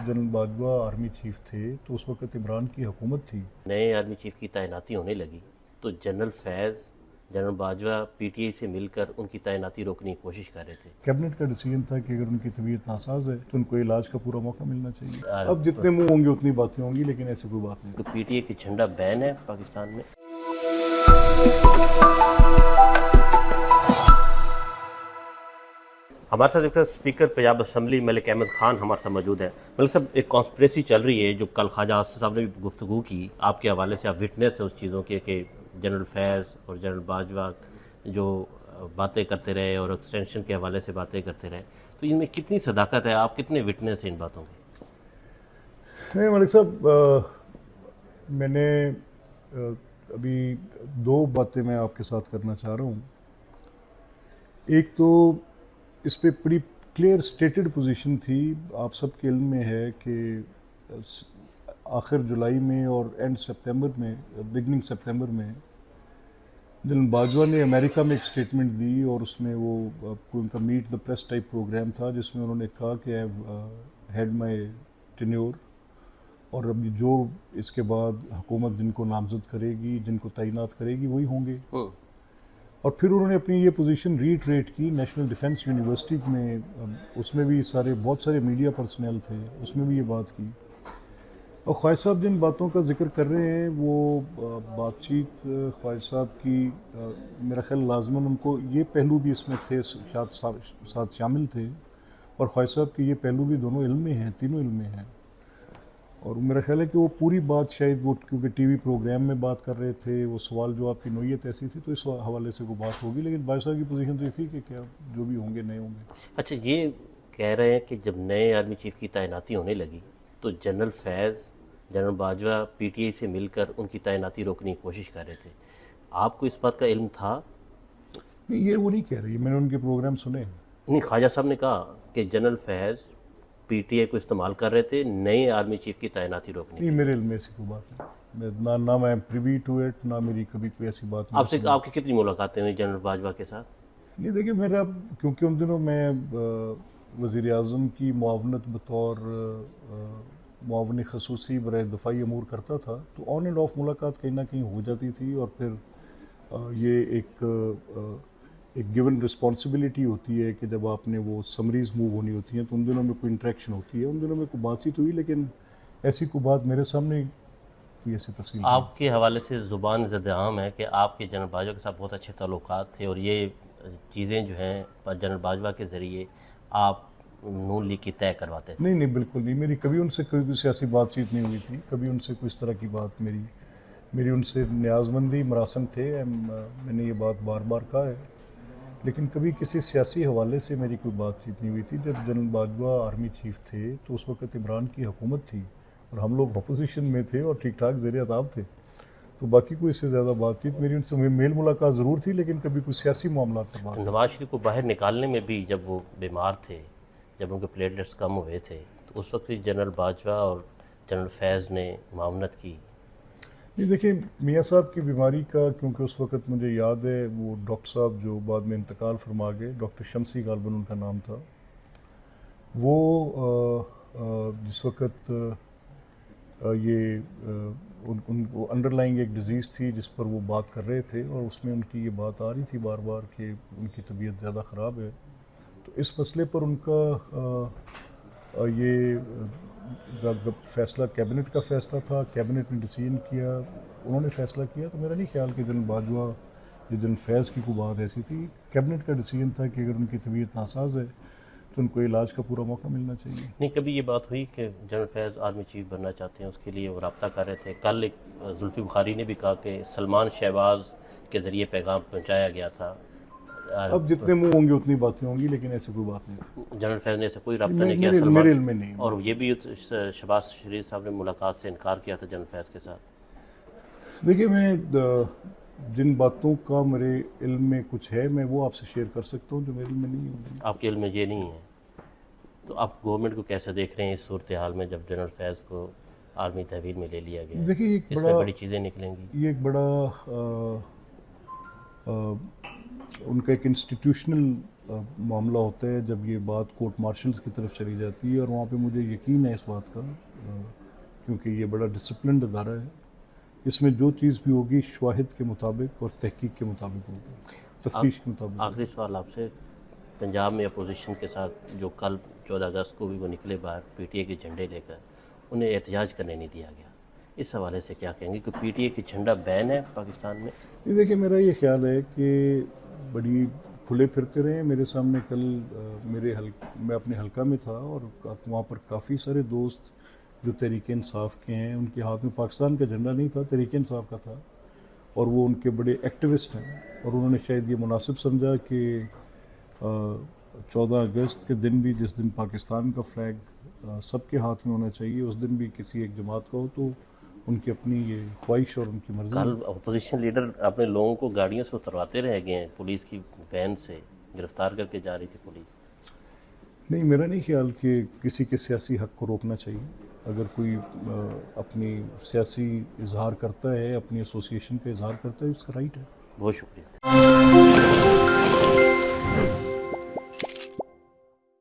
General Bajwa army chief थे तो उस वक्त इमरान की हुकूमत थी। नए आर्मी चीफ की तैनाती होने लगी तो जनरल फैज़ जनरल बाजवा पीटीआई से मिलकर उनकी तैनाती रोकने की कोशिश कर रहे थे। कैबिनेट का डिसीजन था कि अगर उनकी तबीयत नासाज है तो उनको इलाज का पूरा मौका मिलना चाहिए। आ, अब जितने मुंह होंगे उतनी बातें होंगी, लेकिन ऐसी कोई बात नहीं। तो पीटीआई की झंडा बैन है पाकिस्तान में। हमारे साथ एक स्पीकर पंजाब असम्बली मलिक अहमद खान हमारे साथ मौजूद है। मलिक साहब, एक कॉन्स्पिरेसी चल रही है जो कल ख्वाजा आसिफ साहब ने भी गुफ्तगू की, आपके हवाले से, आप विटनेस है उस चीज़ों के कि जनरल फैज़ और जनरल बाजवा जो बातें करते रहे और एक्सटेंशन के हवाले से बातें करते रहे, तो इनमें कितनी सदाकत है, आप कितने विटनेस हैं इन बातों के? मलिक साहब, मैंने अभी दो बातें मैं आपके साथ करना चाह रहा हूँ। एक तो इस पे बड़ी क्लियर स्टेटेड पोजीशन थी, आप सबके इल्म में है कि आखिर जुलाई में और एंड सितंबर में, बिगनिंग सितंबर में जनरल बाजवा ने अमेरिका में एक स्टेटमेंट दी और उसमें वो उनका meet the press type programme था जिसमें उन्होंने कहा कि I have had my tenure, और अब जो इसके बाद हुकूमत जिनको नामजद करेगी, जिनको तैनात करेगी, वही होंगे। और फिर उन्होंने अपनी ये पोजीशन रीट्रेट की नेशनल डिफेंस यूनिवर्सिटी में, उसमें भी बहुत सारे मीडिया पर्सनल थे, उसमें भी ये बात की। और ख्वाजा साहब जिन बातों का जिक्र कर रहे हैं वो बातचीत ख्वाजा साहब की, मेरा ख्याल लाजमन उनको ये पहलू भी इसमें थे, साथ शामिल थे, और ख्वाजा साहब के ये पहलू भी दोनों इल्म में हैं, तीनों इल्म में हैं। और मेरा ख्याल है कि वो पूरी बात शायद वो क्योंकि टीवी प्रोग्राम में बात कर रहे थे, वो सवाल जो आपकी नोयत ऐसी थी तो इस हवाले से वो बात होगी, लेकिन बादशाह साहब की पोजीशन तो ये थी कि क्या जो भी होंगे नए होंगे। अच्छा, ये कह रहे हैं कि जब नए आर्मी चीफ की तैनाती होने लगी तो जनरल फैज़ जनरल बाजवा पीटीआई से मिलकर उनकी तैनाती रोकने की कोशिश कर रहे थे। आपको इस बात का इल्म था? नहीं, ये वो नहीं कह रही, मैंने उनके प्रोग्राम सुने। नहीं, ख्वाजा साहब ने कहा कि जनरल फैज़ पीटीआई को इस्तेमाल कर रहे थे नए आर्मी चीफ की तैनाती रोकने। नहीं, मेरे इल्म में ऐसी कोई बात नहीं, ना मैं प्रिवी टू इट, ना मेरी कभी कोई ऐसी बात नहीं। आपसे आपकी कितनी मुलाकातें हुई जनरल बाजवा के साथ? नहीं, देखिए मेरा, क्योंकि उन दिनों मैं वज़ीर आज़म की मुआवनत बतौर मुआवन खसूसी बराए दफ़ाई अमूर करता था, तो ऑन एंड ऑफ मुलाकात कहीं ना कहीं हो जाती थी, और फिर ये एक गिवन रिस्पॉन्सिबिलिटी होती है कि जब आपने वो समरीज मूव होनी होती हैं तो उन दिनों में कोई इंटरेक्शन होती है, उन दिनों में कोई बातचीत हुई, लेकिन ऐसी कोई बात मेरे सामने कोई ऐसी तफसील आपके हवाले से ज़ुबान ज़द-ए-आम है कि आपके जनरल बाजवा के साथ बहुत अच्छे ताल्लुकात थे, और ये चीज़ें जो हैं जनरल बाजवा के ज़रिए आप नून लीग की तय करवाते थे। नहीं, बिल्कुल नहीं, मेरी कभी उनसे कोई सियासी बातचीत नहीं हुई थी, कभी उनसे कोई इस तरह की बात, मेरी उनसे न्याज़मंदी मरासम थे, मैंने ये बात बार बार कहा है, लेकिन कभी किसी सियासी हवाले से मेरी कोई बातचीत नहीं हुई थी। जब जनरल बाजवा आर्मी चीफ थे तो उस वक्त इमरान की हुकूमत थी और हम लोग अपोजिशन में थे और ठीक ठाक ज़ेर-ए-ताब थे, तो बाकी कोई इससे ज़्यादा बातचीत मेरी उनसे मेल मुलाकात ज़रूर थी, लेकिन कभी कोई सियासी मामला पर बात। नवाज शरीफ को बाहर निकालने में भी, जब वो बीमार थे, जब उनके प्लेटलेट्स कम हुए थे, तो उस वक्त भी जनरल बाजवा और जनरल फैज़ ने मामनत की। नहीं, देखिए मियाँ साहब की बीमारी का, क्योंकि उस वक्त मुझे याद है वो डॉक्टर साहब जो बाद में इंतकाल फरमा गए, डॉक्टर शमसी गालबन उनका नाम था, वो जिस वक्त ये उनको अंडरलाइंग एक डिज़ीज़ थी जिस पर वो बात कर रहे थे, और उसमें उनकी ये बात आ रही थी बार बार कि उनकी तबीयत ज़्यादा ख़राब है, तो इस मसले पर उनका ये फैसला कैबिनेट का फैसला था, कैबिनेट ने डिसीजन किया, उन्होंने फैसला किया, तो मेरा नहीं ख्याल कि जनरल बाजवा या जनरल फैज़ की कोई बात ऐसी थी। कैबिनेट का डिसीजन था कि अगर उनकी तबीयत नासाज है तो उनको इलाज का पूरा मौका मिलना चाहिए। नहीं, कभी ये बात हुई कि जनरल फैज़ आर्मी चीफ बनना चाहते हैं, उसके लिए वो रब्ता कर रहे थे? कल एक जुल्फ़ी बुखारी ने भी कहा कि सलमान शहबाज के ज़रिए पैगाम पहुँचाया गया था। अब जितने मुंह होंगे उतनी बातें होंगी, लेकिन ऐसी कोई बात नहीं। जनरल फैज़ ने ऐसा कोई रब्ता नहीं किया मेरे इल्म में नहीं। और ये भी शहबाज शरीफ साहब ने मुलाकात से इनकार किया था जनरल फैज़ के साथ। देखिए, मैं जिन बातों का मेरे इल्म में कुछ है मैं वो आपसे शेयर कर सकता हूँ, जो मेरे इल्म में नहीं है। आपके इल्म में ये नहीं है, तो आप गवर्नमेंट को कैसे देख रहे हैं इस सूरत हाल में जब जनरल फैज़ को आर्मी तहवील में ले लिया गया? देखिए, इसमें बड़ी चीज़ें निकलेंगी। ये एक बड़ा उनका एक इंस्टीट्यूशनल मामला होता है जब ये बात कोर्ट मार्शल्स की तरफ चली जाती है, और वहाँ पे मुझे यकीन है इस बात का, क्योंकि ये बड़ा डिसिप्लिन्ड अदारा है, इसमें जो चीज़ भी होगी शवाहिद के मुताबिक और तहकीक के मुताबिक होगी, तफ्तीश के मुताबिक। आखिरी सवाल आपसे, पंजाब में अपोजिशन के साथ जो कल 14 अगस्त को भी वो निकले बाहर पीटीए के झंडे लेकर, उन्हें एहतजाज करने नहीं दिया गया, इस हवाले से क्या कहेंगे कि पीटीए की झंडा बैन है पाकिस्तान में? ये देखिए, मेरा ये ख्याल है कि बड़ी खुले फिरते रहे। मेरे सामने कल मैं अपने हलका में था और वहाँ पर काफ़ी सारे दोस्त जो तहरीक इंसाफ के हैं, उनके हाथ में पाकिस्तान का झंडा नहीं था, तहरीक इंसाफ का था, और वो उनके बड़े एक्टिविस्ट हैं, और उन्होंने शायद ये मुनासिब समझा कि 14 अगस्त के दिन भी, जिस दिन पाकिस्तान का फ्लैग सबके हाथ में होना चाहिए, उस दिन भी किसी एक जमात का हो, तो उनकी अपनी ये ख्वाहिश और उनकी मर्जी। कल अपोजिशन लीडर अपने लोगों को गाड़ियों से उतरवाते रह गए हैं, पुलिस की वैन से गिरफ्तार करके जा रही थी पुलिस। नहीं, मेरा नहीं ख्याल कि किसी के सियासी हक़ को रोकना चाहिए। अगर कोई अपनी सियासी इजहार करता है, अपनी एसोसिएशन का इजहार करता है, उसका राइट है। बहुत शुक्रिया।